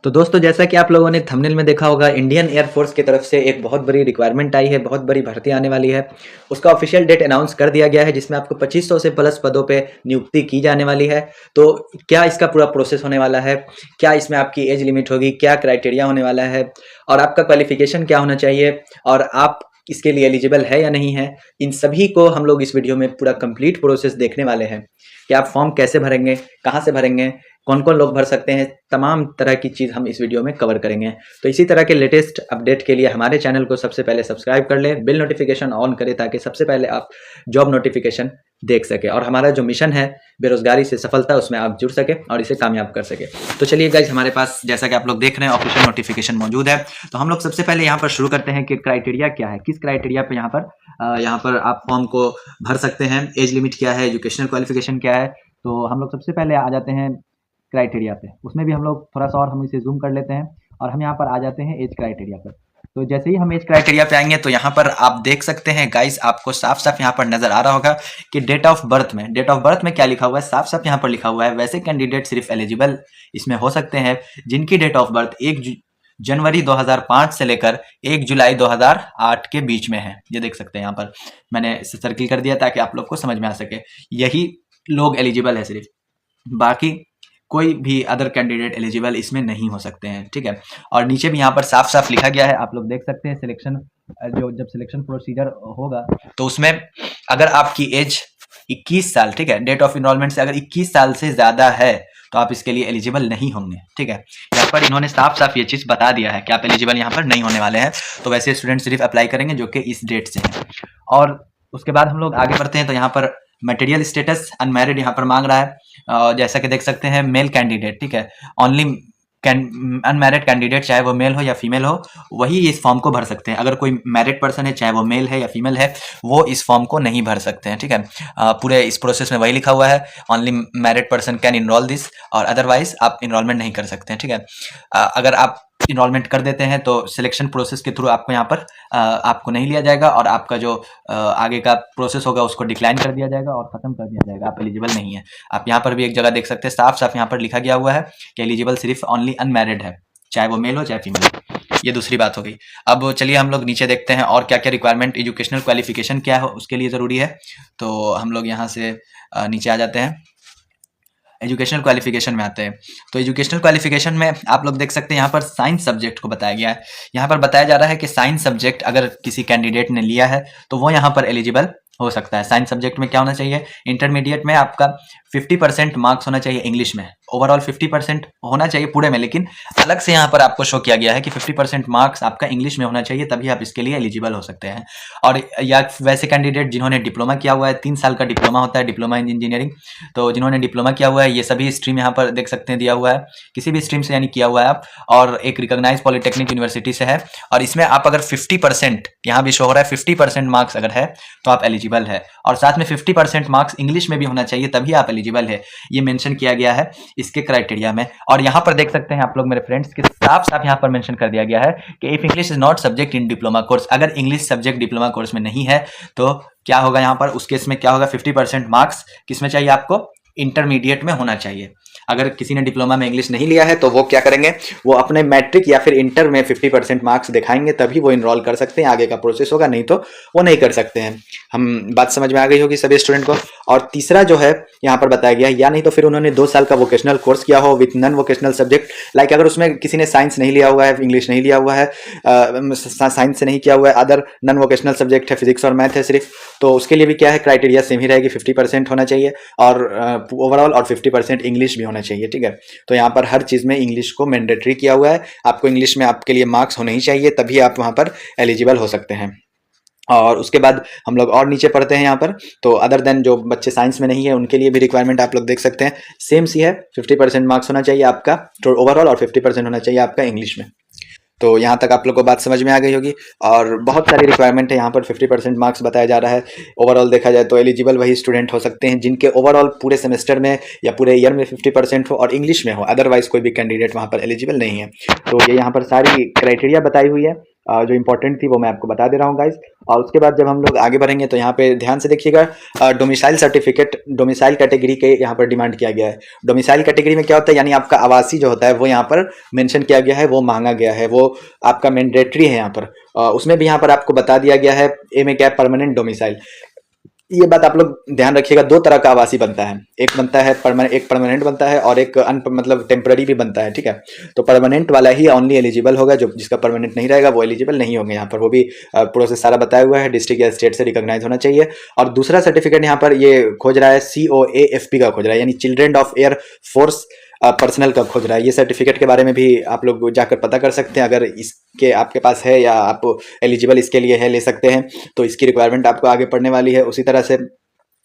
तो दोस्तों जैसा कि आप लोगों ने थंबनेल में देखा होगा, इंडियन एयर फोर्स की तरफ से एक बहुत बड़ी रिक्वायरमेंट आई है, बहुत बड़ी भर्ती आने वाली है। उसका ऑफिशियल डेट अनाउंस कर दिया गया है, जिसमें आपको 2500 से प्लस पदों पे नियुक्ति की जाने वाली है। तो क्या इसका पूरा प्रोसेस होने वाला है, क्या इसमें आपकी एज लिमिट होगी, क्या क्राइटेरिया होने वाला है और आपका क्वालिफिकेशन क्या होना चाहिए और आप इसके लिए एलिजिबल है या नहीं है, इन सभी को हम लोग इस वीडियो में पूरा कंप्लीट प्रोसेस देखने वाले हैं कि आप फॉर्म कैसे भरेंगे, कहाँ से भरेंगे, कौन कौन लोग भर सकते हैं, तमाम तरह की चीज़ हम इस वीडियो में कवर करेंगे। तो इसी तरह के लेटेस्ट अपडेट के लिए हमारे चैनल को सबसे पहले सब्सक्राइब कर लें, बेल नोटिफिकेशन ऑन करें ताकि सबसे पहले आप जॉब नोटिफिकेशन देख सके और हमारा जो मिशन है बेरोजगारी से सफलता, उसमें आप जुड़ सके और इसे कामयाब कर सके। तो चलिए गाइज, हमारे पास जैसा कि आप लोग देख रहे हैं ऑफिशियल नोटिफिकेशन मौजूद है। तो हम लोग सबसे पहले यहाँ पर शुरू करते हैं कि क्राइटेरिया क्या है, किस क्राइटेरिया पे यहाँ पर आप फॉर्म को भर सकते हैं, एज लिमिट क्या है, एजुकेशनल क्वालिफिकेशन क्या है। तो हम लोग सबसे पहले आ जाते हैं क्राइटेरिया पे। उसमें भी हम लोग थोड़ा सा और हम इसे जूम कर लेते हैं और हम यहाँ पर आ जाते हैं एज क्राइटेरिया पर। तो जैसे ही हम एज क्राइटेरिया पे आएंगे तो यहाँ पर आप देख सकते हैं गाइस, आपको साफ साफ यहाँ पर नजर आ रहा होगा कि डेट ऑफ बर्थ में क्या लिखा हुआ है, साफ साफ यहाँ पर लिखा हुआ है वैसे कैंडिडेट सिर्फ एलिजिबल इसमें हो सकते हैं जिनकी डेट ऑफ बर्थ 1 जनवरी 2005 से लेकर 1 जुलाई 2008 के बीच में है। ये देख सकते हैं, यहाँ पर मैंने इसे सर्किल कर दिया ताकि आप लोग को समझ में आ सके। यही लोग एलिजिबल है सिर्फ, बाकी कोई भी अदर कैंडिडेट एलिजिबल इसमें नहीं हो सकते हैं, ठीक है। और नीचे भी यहाँ पर साफ साफ लिखा गया है, आप लोग देख सकते हैं सिलेक्शन जब सिलेक्शन प्रोसीजर होगा तो उसमें अगर आपकी एज 21 साल, ठीक है, डेट ऑफ इनरोलमेंट से अगर 21 साल से ज्यादा है तो आप इसके लिए एलिजिबल नहीं होंगे, ठीक है। यहाँ पर इन्होंने साफ साफ ये चीज बता दिया है कि आप एलिजिबल यहाँ पर नहीं होने वाले हैं। तो वैसे स्टूडेंट सिर्फ अप्लाई करेंगे जो कि इस डेट से है। और उसके बाद हम लोग आगे बढ़ते हैं तो यहाँ पर मटेरियल स्टेटस अनमैरिड यहाँ पर मांग रहा है। जैसा कि देख सकते हैं मेल कैंडिडेट, ठीक है, ओनली अनमैरिड कैंडिडेट चाहे वो मेल हो या फीमेल हो वही इस फॉर्म को भर सकते हैं। अगर कोई मैरिड पर्सन है चाहे वो मेल है या फीमेल है वो इस फॉर्म को नहीं भर सकते हैं, ठीक है। पूरे इस प्रोसेस में वही लिखा हुआ है, only married person can enrol this, और अदरवाइज आप इनरोलमेंट नहीं कर सकते हैं, ठीक है। अगर आप इनरोलमेंट कर देते हैं तो सिलेक्शन प्रोसेस के थ्रू आपको यहाँ पर आपको नहीं लिया जाएगा और आपका जो आगे का प्रोसेस होगा उसको डिक्लाइन कर दिया जाएगा और खत्म कर दिया जाएगा, आप एलिजिबल नहीं है। आप यहाँ पर भी एक जगह देख सकते हैं, साफ साफ यहाँ पर लिखा गया हुआ है कि एलिजिबल सिर्फ ओनली अनमैरिड है, चाहे वो मेल हो चाहे फीमेल। ये दूसरी बात हो गई। अब चलिए हम लोग नीचे देखते हैं और क्या क्या रिक्वायरमेंट, एजुकेशनल क्वालिफिकेशन क्या है उसके लिए जरूरी है। तो हम लोग यहाँ से नीचे आ जाते हैं, एजुकेशनल क्वालिफिकेशन में आते हैं। तो एजुकेशनल क्वालिफिकेशन में आप लोग देख सकते हैं यहाँ पर साइंस सब्जेक्ट को बताया गया है। यहाँ पर बताया जा रहा है कि साइंस सब्जेक्ट अगर किसी कैंडिडेट ने लिया है तो वो यहाँ पर एलिजिबल हो सकता है। साइंस सब्जेक्ट में क्या होना चाहिए, इंटरमीडिएट में आपका 50% मार्क्स होना चाहिए इंग्लिश में, ओवरऑल 50% होना चाहिए पूरे में, लेकिन अलग से यहाँ पर आपको शो किया गया है कि 50% मार्क्स आपका इंग्लिश में होना चाहिए, तभी आप इसके लिए एलिजिबल हो सकते हैं। और या वैसे कैंडिडेट जिन्होंने डिप्लोमा किया हुआ है, 3 साल का डिप्लोमा होता है, डिप्लोमा इन इंजीनियरिंग, तो जिन्होंने डिप्लोमा किया हुआ है ये सभी स्ट्रीम यहाँ पर देख सकते हैं दिया हुआ है, किसी भी स्ट्रीम से यानी किया हुआ है आप, और एक रिकॉग्नाइज पॉलिटेक्निक यूनिवर्सिटी से है, और इसमें आप अगर 50% यहाँ भी शो हो रहा है 50% मार्क्स अगर है तो आप एलिजिबल है, और साथ में 50% मार्क्स इंग्लिश में भी होना चाहिए तभी आप एलिजिबल है। ये मेंशन किया गया है इसके क्राइटेरिया में। और यहाँ पर देख सकते हैं आप लोग मेरे फ्रेंड्स के साफ साफ यहाँ पर मेंशन कर दिया गया है कि if English is not subject in diploma course, अगर इंग्लिश सब्जेक्ट डिप्लोमा कोर्स में नहीं है तो क्या होगा, यहाँ पर उस केस में क्या होगा, 50% मार्क्स किसमें चाहिए आपको, इंटरमीडिएट में होना चाहिए। अगर किसी ने डिप्लोमा में इंग्लिश नहीं लिया है तो वो क्या करेंगे, वो अपने मैट्रिक या फिर इंटर में 50% मार्क्स दिखाएंगे तभी वो इनरोल कर सकते हैं, आगे का प्रोसेस होगा, नहीं तो वो नहीं कर सकते हैं। हम बात समझ में आ गई होगी सभी स्टूडेंट को। और तीसरा जो है यहाँ पर बताया गया है, या नहीं तो फिर उन्होंने 2 साल का वोकेशनल कोर्स किया हो with non vocational subject, like अगर उसमें किसी ने साइंस नहीं लिया हुआ है, इंग्लिश नहीं लिया हुआ है, साइंस से नहीं किया हुआ है, अदर नॉन वोकेशनल सब्जेक्ट है, फिजिक्स और मैथ है सिर्फ, तो उसके लिए भी क्या है क्राइटेरिया सेम ही रहेगी, 50% होना चाहिए और ओवरऑल, और 50% इंग्लिश भी होना चाहिए, ठीक है। तो यहाँ पर हर चीज में इंग्लिश को मैंडेटरी किया हुआ है, आपको इंग्लिश में आपके लिए मार्क्स होने ही चाहिए तभी आप वहां पर एलिजिबल हो सकते हैं। और उसके बाद हम लोग और नीचे पढ़ते हैं यहाँ पर, तो अदर देन जो बच्चे साइंस में नहीं है उनके लिए भी रिक्वायरमेंट आप लोग देख सकते हैं, सेम सी है, 50% मार्क्स होना चाहिए आपका ओवरऑल और 50% होना चाहिए आपका इंग्लिश में। तो यहाँ तक आप लोग को बात समझ में आ गई होगी। और बहुत सारी रिक्वायरमेंट है यहाँ पर, 50% मार्क्स बताया जा रहा है। ओवरऑल देखा जाए तो एलिजिबल वही स्टूडेंट हो सकते हैं जिनके ओवरऑल पूरे सेमेस्टर में या पूरे ईयर में 50% हो और इंग्लिश में हो, अदरवाइज कोई भी कैंडिडेट वहाँ पर एलिजिबल नहीं है। तो ये यहाँ पर सारी क्राइटेरिया बताई हुई है जो इंपॉर्टेंट थी वो मैं आपको बता दे रहा हूँ गाइज। और उसके बाद जब हम लोग आगे बढ़ेंगे तो यहाँ पे ध्यान से देखिएगा, डोमिसाइल सर्टिफिकेट डोमिसाइल कैटेगरी के यहाँ पर डिमांड किया गया है। डोमिसाइल कैटेगरी में क्या होता है, यानी आपका आवासी जो होता है वो यहाँ पर मेंशन किया गया है, वो मांगा गया है, वो आपका मैंडेटरी है यहाँ पर। उसमें भी यहाँ पर आपको बता दिया गया है ए में क्या, परमानेंट डोमिसाइल। ये बात आप लोग ध्यान रखिएगा, दो तरह का आवासी बनता है, एक बनता है एक परमानेंट बनता है और एक मतलब टेम्पररी भी बनता है, ठीक है। तो परमानेंट वाला ही ओनली एलिजिबल होगा, जो जिसका परमानेंट नहीं रहेगा वो एलिजिबल नहीं होंगे यहाँ पर। वो भी प्रोसेस सारा बताया हुआ है, डिस्ट्रिक्ट या स्टेट से रिकॉग्नाइज होना चाहिए। और दूसरा सर्टिफिकेट यहाँ पर ये खोज रहा है COAFP का खोज रहा है, यानी children of air force personal का खोज रहा है। ये सर्टिफिकेट के बारे में भी आप लोग जाकर पता कर सकते हैं, अगर इसके आपके पास है या आप एलिजिबल इसके लिए है, ले सकते हैं। तो इसकी रिक्वायरमेंट आपको आगे पढ़ने वाली है। उसी तरह से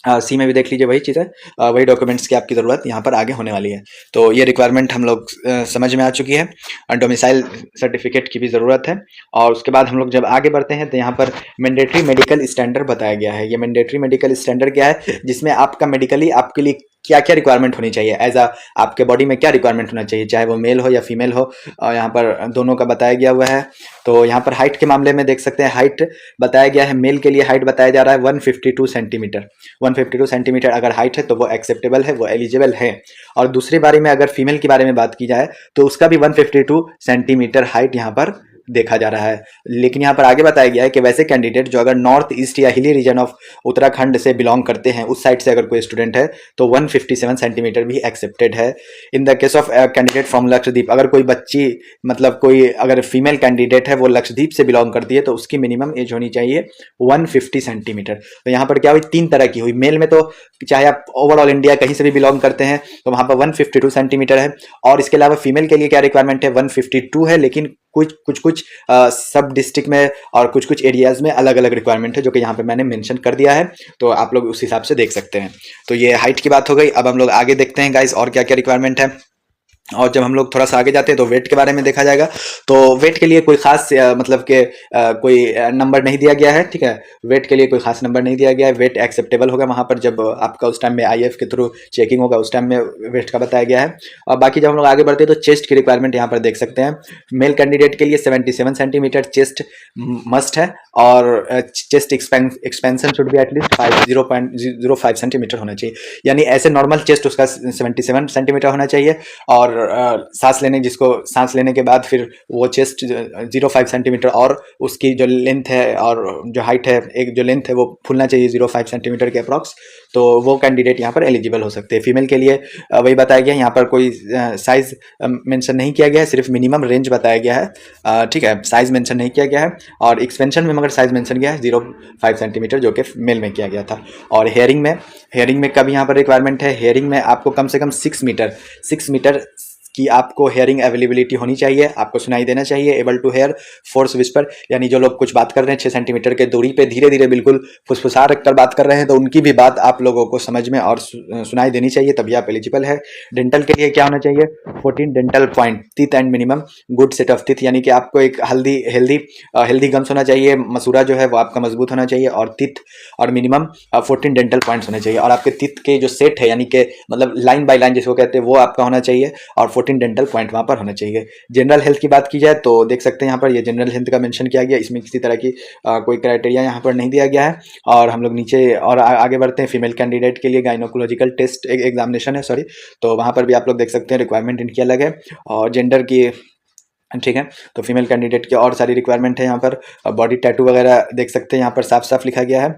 सी में भी देख लीजिए, वही चीज़ है, वही डॉक्यूमेंट्स की आपकी ज़रूरत यहाँ पर आगे होने वाली है। तो ये रिक्वायरमेंट हम लोग समझ में आ चुकी है, डोमिसाइल सर्टिफिकेट की भी ज़रूरत है। और उसके बाद हम लोग जब आगे बढ़ते हैं तो यहाँ पर मैंडेटरी मेडिकल स्टैंडर्ड बताया गया है। ये मैंडेटरी मेडिकल स्टैंडर्ड क्या है, जिसमें आपका मेडिकली आपके लिए क्या क्या रिक्वायरमेंट होनी चाहिए, एज आपके बॉडी में क्या रिक्वायरमेंट होना चाहिए, चाहे वो मेल हो या फीमेल हो, और यहाँ पर दोनों का बताया गया हुआ है। तो यहाँ पर हाइट के मामले में देख सकते हैं, हाइट बताया गया है, मेल के लिए हाइट बताया जा रहा है 152 सेंटीमीटर। 152 सेंटीमीटर अगर हाइट है तो वो एक्सेप्टेबल है, वो एलिजिबल है। और दूसरी बारी में अगर फीमेल के बारे में बात की जाए तो उसका भी 152 सेंटीमीटर हाइट यहाँ पर देखा जा रहा है। लेकिन यहाँ पर आगे बताया गया है कि वैसे कैंडिडेट जो अगर नॉर्थ ईस्ट या हिली रीजन ऑफ उत्तराखंड से बिलोंग करते हैं, उस साइड से अगर कोई स्टूडेंट है तो 157 सेंटीमीटर भी एक्सेप्टेड है। In the case of candidate from Lakshadweep, अगर कोई बच्ची मतलब कोई अगर फीमेल कैंडिडेट है वो लक्षद्वीप से बिलोंग करती है तो उसकी मिनिमम एज होनी चाहिए 150 सेंटीमीटर। तो यहाँ पर क्या हुई, तीन तरह की हुई। मेल में तो चाहे आप ओवरऑल इंडिया कहीं से भी बिलोंग करते हैं तो वहाँ पर 152 सेंटीमीटर है। और इसके अलावा फीमेल के लिए क्या रिक्वायरमेंट है, 152 है, लेकिन कुछ सब डिस्ट्रिक्ट में और कुछ एरियाज में अलग अलग रिक्वायरमेंट है, जो कि यहाँ पे मैंने मेंशन कर दिया है। तो आप लोग उस हिसाब से देख सकते हैं। तो ये हाइट की बात हो गई। अब हम लोग आगे देखते हैं गाइस और क्या क्या रिक्वायरमेंट है। और जब हम लोग थोड़ा सा आगे जाते हैं तो वेट के बारे में देखा जाएगा। तो वेट के लिए कोई खास मतलब के कोई नंबर नहीं दिया गया है, ठीक है। वेट के लिए कोई खास नंबर नहीं दिया गया है। वेट एक्सेप्टेबल होगा वहाँ पर जब आपका उस टाइम में IF के थ्रू चेकिंग होगा, उस टाइम में वेट का बताया गया है। और बाकी जब हम लोग आगे बढ़ते हैं तो चेस्ट की रिक्वायरमेंट यहाँ पर देख सकते हैं। मेल कैंडिडेट के लिए 77 सेंटीमीटर चेस्ट मस्ट है, और chest expansion should be at least 0.05 centimetre होना चाहिए। यानी ऐसे नॉर्मल चेस्ट उसका 77 सेंटीमीटर होना चाहिए, और सांस लेने के बाद फिर वो चेस्ट 0.5 सेंटीमीटर और उसकी जो लेंथ है और जो हाइट है, एक जो लेंथ है वो फूलना चाहिए 0.5 सेंटीमीटर के अप्रॉक्स। तो वो कैंडिडेट यहाँ पर एलिजिबल हो सकते हैं। फीमेल के लिए वही बताया गया है, यहाँ पर कोई साइज मेंशन नहीं किया गया है, सिर्फ मिनिमम रेंज बताया गया है, ठीक है। साइज मेंशन नहीं किया गया है। और एक्सपेंशन में मगर साइज मेंशन किया है 0.5 सेंटीमीटर, जो कि मेल में किया गया था। और हेयरिंग में कब यहाँ पर रिक्वायरमेंट है, हेयरिंग में आपको कम से कम 6 मीटर कि आपको हेयरिंग अवेलेबिलिटी होनी चाहिए, आपको सुनाई देना चाहिए। Able to hear force whisper, यानी जो लोग कुछ बात कर रहे हैं 6 सेंटीमीटर के दूरी पे धीरे धीरे बिल्कुल फुसफुसा रखकर बात कर रहे हैं, तो उनकी भी बात आप लोगों को समझ में और सुनाई देनी चाहिए, तभी आप एलिजिबल है। डेंटल के लिए क्या होना चाहिए, 14 dental point teeth and minimum good set of teeth, यानी कि आपको एक हेल्दी गम्स होना चाहिए, मसूरा जो है वो आपका मजबूत होना चाहिए, और टीथ और मिनिमम 14 डेंटल पॉइंट्स होने चाहिए। और आपके टीथ के जो सेट है, यानी कि मतलब लाइन बाय लाइन जिसको कहते हैं, वो आपका होना चाहिए, और 14 डेंटल पॉइंट वहाँ पर होना चाहिए। जनरल हेल्थ की बात की जाए तो देख सकते हैं यहाँ पर ये जनरल हेल्थ का मेंशन किया गया, इसमें किसी तरह की कोई क्राइटेरिया यहाँ पर नहीं दिया गया है। और हम लोग नीचे और आगे बढ़ते हैं। फीमेल कैंडिडेट के लिए गाइनोकोलॉजिकल टेस्ट एग्जामिनेशन है, सॉरी, तो वहाँ पर भी आप लोग देख सकते हैं रिक्वायरमेंट इनकी अलग है। और जेंडर की, ठीक है, तो फीमेल कैंडिडेट की और सारी रिक्वायरमेंट है यहाँ पर। बॉडी टैटू वगैरह देख सकते हैं, यहाँ पर साफ साफ लिखा गया है।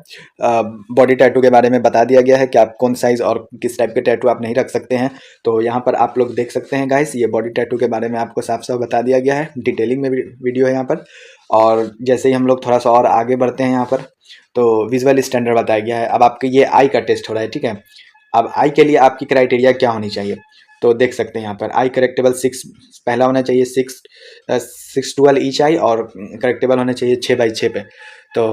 बॉडी टैटू के बारे में बता दिया गया है कि आप कौन साइज़ और किस टाइप के टैटू आप नहीं रख सकते हैं। तो यहाँ पर आप लोग देख सकते हैं गाइस, ये बॉडी टैटू के बारे में आपको साफ साफ बता दिया गया है, डिटेलिंग में वीडियो है यहाँ पर। और जैसे ही हम लोग थोड़ा सा और आगे बढ़ते हैं यहाँ पर, तो विजुअल स्टैंडर्ड बताया गया है। अब आपके ये आई का टेस्ट हो रहा है, ठीक है। अब आई के लिए आपकी क्राइटेरिया क्या होनी चाहिए, तो देख सकते हैं यहाँ पर आई करेक्टेबल 6 पहला होना चाहिए, 6/12 ईच आई, और करेक्टेबल होना चाहिए 6/6 पे। तो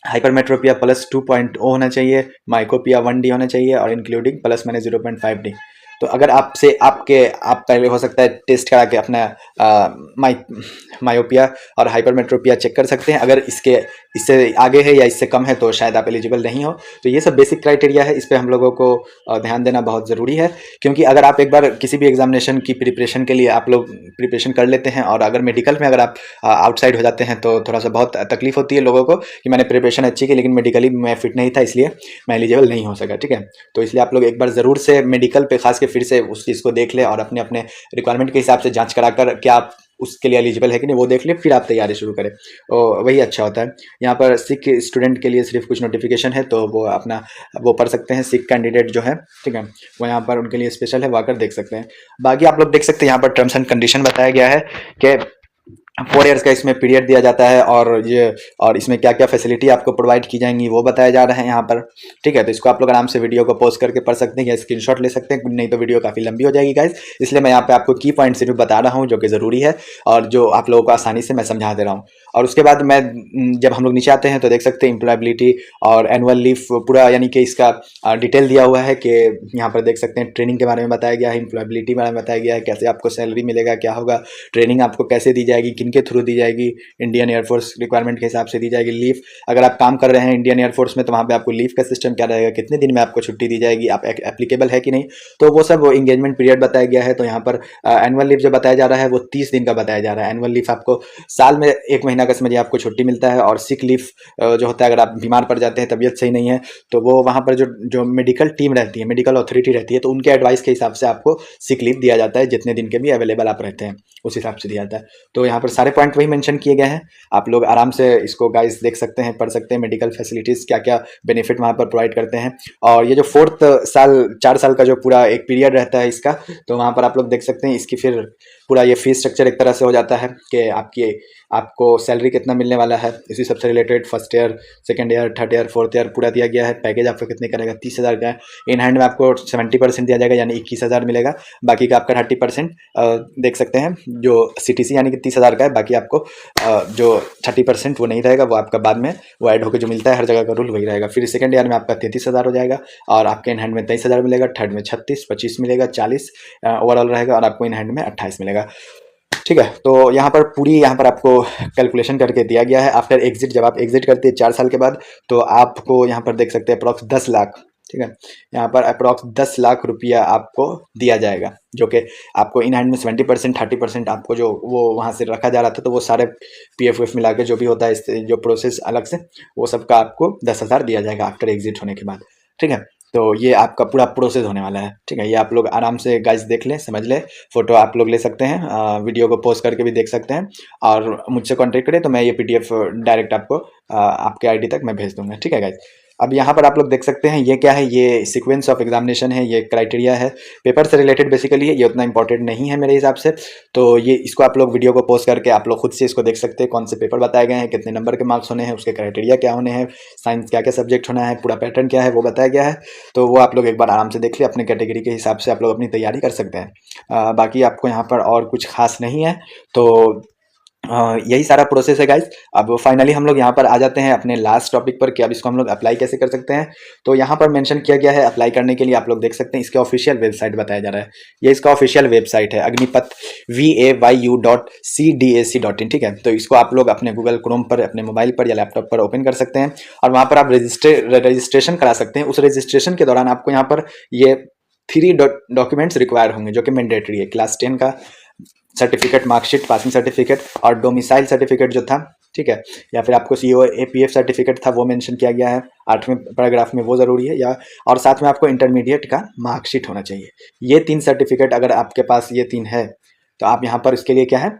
हाइपरमेट्रोपिया +2.0 होना चाहिए, माइकोपिया 1D होना चाहिए, और इंक्लूडिंग ±0.5D। तो अगर आपसे आप पहले हो सकता है टेस्ट करा के अपना मायोपिया और हाइपरमेट्रोपिया चेक कर सकते हैं। अगर इससे आगे है या इससे कम है तो शायद आप एलिजिबल नहीं हो। तो ये सब बेसिक क्राइटेरिया है, इस पे हम लोगों को ध्यान देना बहुत ज़रूरी है, क्योंकि अगर आप एक बार किसी भी एग्जामिनेशन की प्रिपरेशन के लिए आप लोग प्रिपरेशन कर लेते हैं और अगर मेडिकल में अगर आप आउटसाइड हो जाते हैं तो थोड़ा सा बहुत तकलीफ होती है लोगों को कि मैंने प्रिपरेशन अच्छी की लेकिन मेडिकली मैं फिट नहीं था इसलिए मैं एलिजिबल नहीं हो सका। ठीक है, तो इसलिए आप लोग एक बार ज़रूर से मेडिकल पे खास के फिर से उस चीज़ को देख ले और अपने अपने रिक्वायरमेंट के हिसाब से जांच कराकर क्या आप उसके लिए एलिजिबल है कि नहीं वो देख ले, फिर आप तैयारी शुरू करें, वही अच्छा होता है। यहाँ पर सिख स्टूडेंट के लिए सिर्फ कुछ नोटिफिकेशन है तो वो अपना वो पढ़ सकते हैं, सिख कैंडिडेट जो है, ठीक है, वो यहाँ पर उनके लिए स्पेशल है, वो आकर देख सकते हैं। बाकी आप लोग देख सकते हैं यहाँ पर टर्म्स एंड कंडीशन बताया गया है कि 4 ईयर्स का इसमें पीरियड दिया जाता है और इसमें क्या क्या फैसिलिटी आपको प्रोवाइड की जाएंगी वो बताया जा रहा है यहाँ पर। ठीक है, तो इसको आप लोग आराम से वीडियो को पॉज करके पढ़ सकते हैं या स्क्रीनशॉट ले सकते हैं, नहीं तो वीडियो काफ़ी लंबी हो जाएगी गाइस, इसलिए मैं यहाँ पे आपको की पॉइंट सिर्फ बता रहा हूँ जो कि ज़रूरी है और जो आप लोगों को आसानी से मैं समझा दे रहा हूँ। और उसके बाद जब हम लोग नीचे आते हैं तो देख सकते हैं एम्प्लॉयबिलिटी और एनुअल लीव पूरा यानी कि इसका डिटेल दिया हुआ है कि यहाँ पर देख सकते हैं ट्रेनिंग के बारे में बताया गया है, एम्प्लॉयबिलिटी के बारे में बताया गया है, कैसे आपको सैलरी मिलेगा, क्या होगा, ट्रेनिंग आपको कैसे दी जाएगी, किन के थ्रू दी जाएगी, इंडियन एयरफोर्स रिक्वायरमेंट के हिसाब से दी जाएगी। लीव अगर आप काम कर रहे हैं इंडियन एयरफोर्स में तो वहाँ पे आपको लीव का सिस्टम क्या रहेगा, कितने दिन में आपको छुट्टी दी जाएगी, आप एप्लीकेबल है कि नहीं, तो वो सब एंगेजमेंट पीरियड बताया गया है। तो यहाँ पर एनुअल लीव जो बताया जा रहा है वो 30 दिन का बताया जा रहा है। एनुअल लीव आपको साल में 1 महीना का समझिए आपको छुट्टी मिलता है। और सिक लीव जो होता है अगर आप बीमार पड़ जाते हैं, तबीयत सही नहीं है, तो वो वहाँ पर जो मेडिकल टीम रहती है, मेडिकल अथॉरिटी रहती है, तो उनके एडवाइस के हिसाब से आपको सिक लीव दिया जाता है, जितने दिन के भी अवेलेबल आप रहते हैं उस हिसाब से दिया जाता है। तो यहाँ पर सारे पॉइंट वही मेंशन किए गए हैं, आप लोग आराम से इसको गाइस देख सकते हैं, पढ़ सकते हैं, मेडिकल फैसिलिटीज़ क्या क्या बेनिफिट वहाँ पर प्रोवाइड करते हैं। और ये जो 4 साल का जो पूरा एक पीरियड रहता है इसका, तो वहाँ पर आप लोग देख सकते हैं इसकी फिर पूरा ये फीस स्ट्रक्चर एक तरह से हो जाता है कि आपको सैलरी कितना मिलने वाला है, इसी सबसे related first year, second year, third year, fourth year पूरा दिया गया है। पैकेज आपका कितने का रहेगा, 30,000 का है। इन हैंड में आपको 70% दिया जाएगा यानी 21,000 मिलेगा, बाकी का आपका 30% देख सकते हैं जो CTC यानी कि 30,000 का है, बाकी आपको जो 30% वो नहीं रहेगा, वो आपका बाद में वो ऐड होकर जो मिलता है हर जगह का रूल वही रहेगा। फिर सेकंड ईयर में आपका 33,000 हो जाएगा और आपके इन हैंड में 23,000 मिलेगा, थर्ड में 36, 25 मिलेगा, 40 ओवरऑल रहेगा और आपको इन हैंड में 28 मिलेगा। ठीक है, तो यहाँ पर आपको कैलकुलेशन करके दिया गया है। आफ्टर एग्जिट, जब आप एग्जिट करते हैं 4 साल के बाद, तो आपको यहाँ पर देख सकते हैं अप्रॉक्स 10 लाख, ठीक है, यहाँ पर अप्रॉक्स 10 लाख रुपया आपको दिया जाएगा, जो कि आपको इन हैंड में 70%, 30% आपको जो वो वहाँ से रखा जा रहा था, तो वो सारे PF मिला के जो भी होता है इस जो प्रोसेस अलग से, वो सबका आपको 10,000 दिया जाएगा आफ्टर एग्जिट होने के बाद। ठीक है, तो ये आपका पूरा प्रोसेस होने वाला है। ठीक है, ये आप लोग आराम से गाइस देख लें, समझ लें, फोटो आप लोग ले सकते हैं, वीडियो को पॉज करके भी देख सकते हैं और मुझसे कॉन्टेक्ट करें तो मैं ये PDF डायरेक्ट आपको आपके ID तक मैं भेज दूंगा। ठीक है गाइस, अब यहाँ पर आप लोग देख सकते हैं ये क्या है, ये सीक्वेंस ऑफ एग्जामिनेशन है, ये क्राइटेरिया है, पेपर से रिलेटेड बेसिकली है, ये उतना इंपॉर्टेंट नहीं है मेरे हिसाब से। तो ये इसको आप लोग वीडियो को पॉज करके आप लोग खुद से इसको देख सकते हैं, कौन से पेपर बताए गए हैं, कितने नंबर के मार्क्स होने हैं, उसके क्राइटेरिया क्या होने हैं, साइंस क्या क्या सब्जेक्ट होना है, पूरा पैटर्न क्या है वो बताया गया है। तो वो आप लोग एक बार आराम से देख लिए, अपने कैटेगरी के हिसाब से आप लोग अपनी तैयारी कर सकते हैं। बाकी आपको यहाँ पर और कुछ खास नहीं है, तो यही सारा प्रोसेस है गाइस। अब फाइनली हम लोग यहाँ पर आ जाते हैं अपने लास्ट टॉपिक पर कि अब इसको हम लोग अप्लाई कैसे कर सकते हैं। तो यहाँ पर मेंशन किया गया है अप्लाई करने के लिए, आप लोग देख सकते हैं इसके ऑफिशियल वेबसाइट बताया जा रहा है, ये इसका ऑफिशियल वेबसाइट है अग्निपथ vayu.cdac.in। ठीक है, तो इसको आप लोग अपने गूगल क्रोम पर, अपने मोबाइल पर या लैपटॉप पर ओपन कर सकते हैं और वहाँ पर आप रजिस्ट्रेशन करा सकते हैं। उस रजिस्ट्रेशन के दौरान आपको यहाँ पर ये 3 डॉक्यूमेंट्स रिक्वायर होंगे जो कि मैंडेटरी है, क्लास 10 का सर्टिफिकेट, मार्कशीट, पासिंग सर्टिफिकेट और डोमिसाइल सर्टिफिकेट जो था, ठीक है, या फिर आपको COAPF सर्टिफिकेट था वो मेंशन किया गया है 8वें पैराग्राफ में, वो ज़रूरी है, या और साथ में आपको इंटरमीडिएट का मार्कशीट होना चाहिए। ये 3 सर्टिफिकेट अगर आपके पास ये 3 है तो आप यहाँ पर इसके लिए क्या है,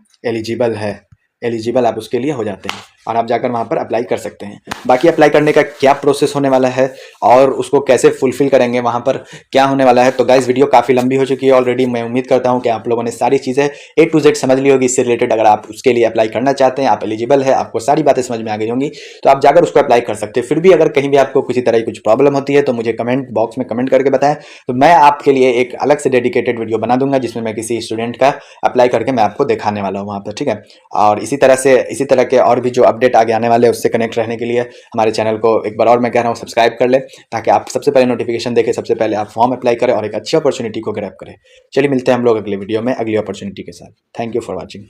एलिजिबल आप उसके लिए हो जाते हैं और आप जाकर वहाँ पर अप्लाई कर सकते हैं। बाकी अप्लाई करने का क्या प्रोसेस होने वाला है और उसको कैसे फुलफिल करेंगे, वहाँ पर क्या होने वाला है, तो गाइस वीडियो काफ़ी लंबी हो चुकी है ऑलरेडी। मैं उम्मीद करता हूँ कि आप लोगों ने सारी चीज़ें A to Z समझ ली होगी इससे रिलेटेड। अगर आप उसके लिए अप्लाई करना चाहते हैं, आप एलिजिबल है, आपको सारी बातें समझ में आ गई होंगी, तो आप जाकर उसको अप्लाई कर सकते हैं। फिर भी अगर कहीं भी आपको किसी तरह की कुछ प्रॉब्लम होती है तो मुझे कमेंट बॉक्स में कमेंट करके बताएं, तो मैं आपके लिए एक अलग से डेडिकेटेड वीडियो बना दूंगा जिसमें मैं किसी स्टूडेंट का अप्लाई करके मैं आपको दिखाने वाला हूँ वहाँ पर। ठीक है, और इसी इसी तरह के और भी जो अपडेट आगे आने वाले हैं उससे कनेक्ट रहने के लिए हमारे चैनल को एक बार और मैं कह रहा हूँ सब्सक्राइब कर ले, ताकि आप सबसे पहले नोटिफिकेशन देखें, सबसे पहले आप फॉर्म अप्लाई करें और एक अच्छी अपॉर्चुनिटी को ग्रैब करें। चलिए मिलते हैं हम लोग अगले वीडियो में अगली अपॉर्चुनिटी के साथ। Thank you for watching.